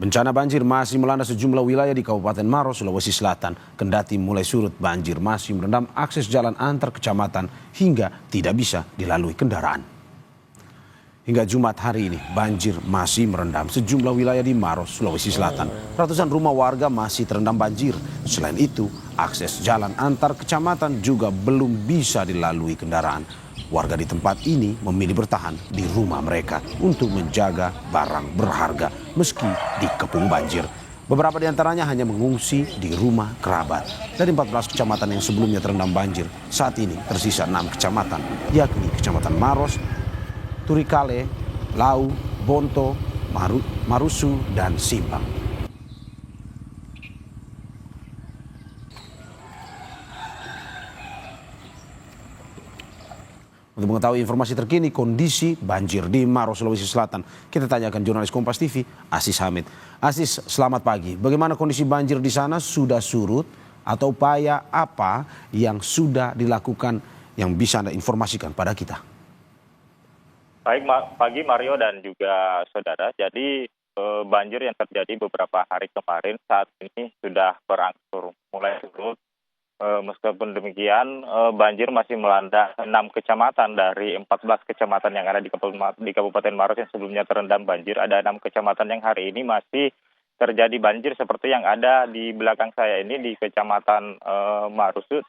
Bencana banjir masih melanda sejumlah wilayah di Kabupaten Maros, Sulawesi Selatan. Kendati mulai surut, banjir masih merendam akses jalan antar kecamatan hingga tidak bisa dilalui kendaraan. Hingga Jumat hari ini, banjir masih merendam sejumlah wilayah di Maros, Sulawesi Selatan. Ratusan rumah warga masih terendam banjir. Selain itu, akses jalan antar kecamatan juga belum bisa dilalui kendaraan. Warga di tempat ini memilih bertahan di rumah mereka untuk menjaga barang berharga meski dikepung banjir. Beberapa di antaranya hanya mengungsi di rumah kerabat. Dari 14 kecamatan yang sebelumnya terendam banjir, saat ini tersisa 6 kecamatan, yakni Kecamatan Maros, Turikale, Lau, Bonto, Marusu, dan Simpang. Untuk mengetahui informasi terkini kondisi banjir di Maros, Sulawesi Selatan, kita tanyakan jurnalis Kompas TV, Aziz Hamid. Aziz, selamat pagi. Bagaimana kondisi banjir di sana? Sudah surut atau upaya apa yang sudah dilakukan yang bisa Anda informasikan pada kita? Baik, pagi Mario dan juga saudara. Jadi banjir yang terjadi beberapa hari kemarin saat ini sudah berangsur mulai surut. Meskipun demikian, banjir masih melanda 6 kecamatan dari 14 kecamatan yang ada di Kabupaten Maros yang sebelumnya terendam banjir. Ada 6 kecamatan yang hari ini masih terjadi banjir seperti yang ada di belakang saya ini di Kecamatan Marusut.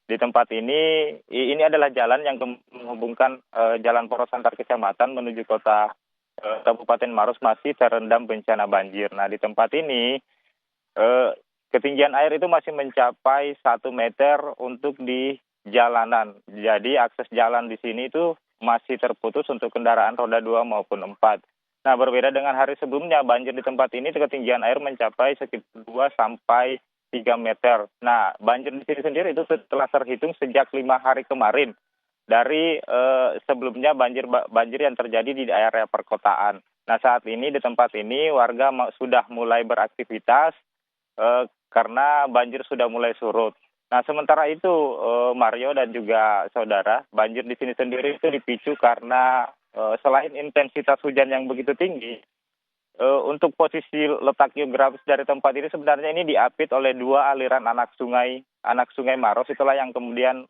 Di tempat ini adalah jalan yang menghubungkan jalan poros antar kecamatan menuju kota Kabupaten Maros masih terendam bencana banjir. Nah, di tempat ini ketinggian air itu masih mencapai 1 meter untuk di jalanan. Jadi akses jalan di sini itu masih terputus untuk kendaraan roda 2 maupun 4. Nah, berbeda dengan hari sebelumnya, banjir di tempat ini ketinggian air mencapai sekitar 2 sampai 3 meter. Nah, banjir di sini sendiri itu telah terhitung sejak 5 hari kemarin. Dari sebelumnya banjir yang terjadi di area perkotaan. Nah, saat ini di tempat ini warga sudah mulai beraktivitas karena banjir sudah mulai surut. Nah, sementara itu Mario dan juga saudara, banjir di sini sendiri itu dipicu karena selain intensitas hujan yang begitu tinggi, untuk posisi letak geografis dari tempat ini sebenarnya ini diapit oleh 2 aliran anak sungai Maros. Itulah yang kemudian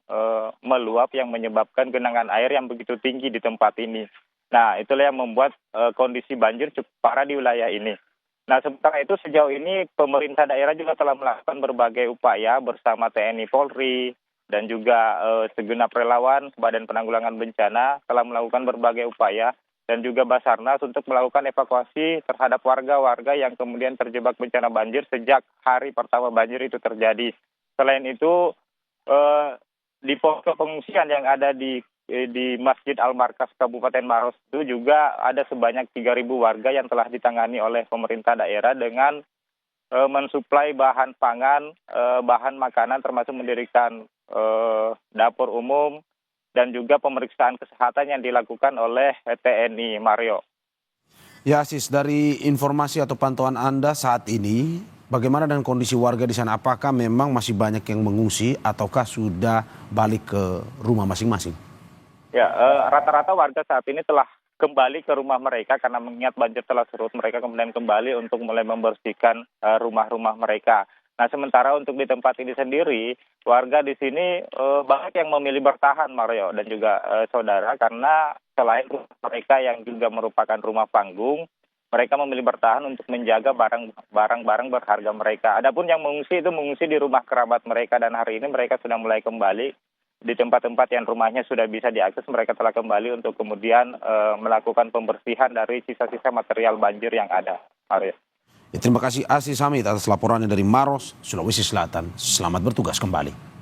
meluap yang menyebabkan genangan air yang begitu tinggi di tempat ini. Nah, itulah yang membuat kondisi banjir cukup parah di wilayah ini. Nah, sementara itu sejauh ini pemerintah daerah juga telah melakukan berbagai upaya bersama TNI Polri dan juga segenap relawan Badan Penanggulangan Bencana telah melakukan berbagai upaya dan juga Basarnas untuk melakukan evakuasi terhadap warga-warga yang kemudian terjebak bencana banjir sejak hari pertama banjir itu terjadi. Selain itu, di posko pengungsian yang ada di Masjid Al-Markas Kabupaten Maros itu juga ada sebanyak 3.000 warga yang telah ditangani oleh pemerintah daerah dengan mensuplai bahan pangan, bahan makanan termasuk mendirikan dapur umum dan juga pemeriksaan kesehatan yang dilakukan oleh TNI. Mario. Ya, Aziz, dari informasi atau pantauan Anda saat ini, bagaimana dengan kondisi warga di sana? Apakah memang masih banyak yang mengungsi ataukah sudah balik ke rumah masing-masing? Ya, rata-rata warga saat ini telah kembali ke rumah mereka karena mengingat banjir telah surut. Mereka kemudian kembali untuk mulai membersihkan rumah-rumah mereka. Nah, sementara untuk di tempat ini sendiri, warga di sini banyak yang memilih bertahan, Mario dan juga saudara, karena selain rumah mereka yang juga merupakan rumah panggung, mereka memilih bertahan untuk menjaga barang-barang berharga mereka. Adapun yang mengungsi itu mengungsi di rumah kerabat mereka dan hari ini mereka sudah mulai kembali di tempat-tempat yang rumahnya sudah bisa diakses. Mereka telah kembali untuk kemudian melakukan pembersihan dari sisa-sisa material banjir yang ada. Mario. Ya, terima kasih Aziz Hamid atas laporannya dari Maros, Sulawesi Selatan. Selamat bertugas kembali.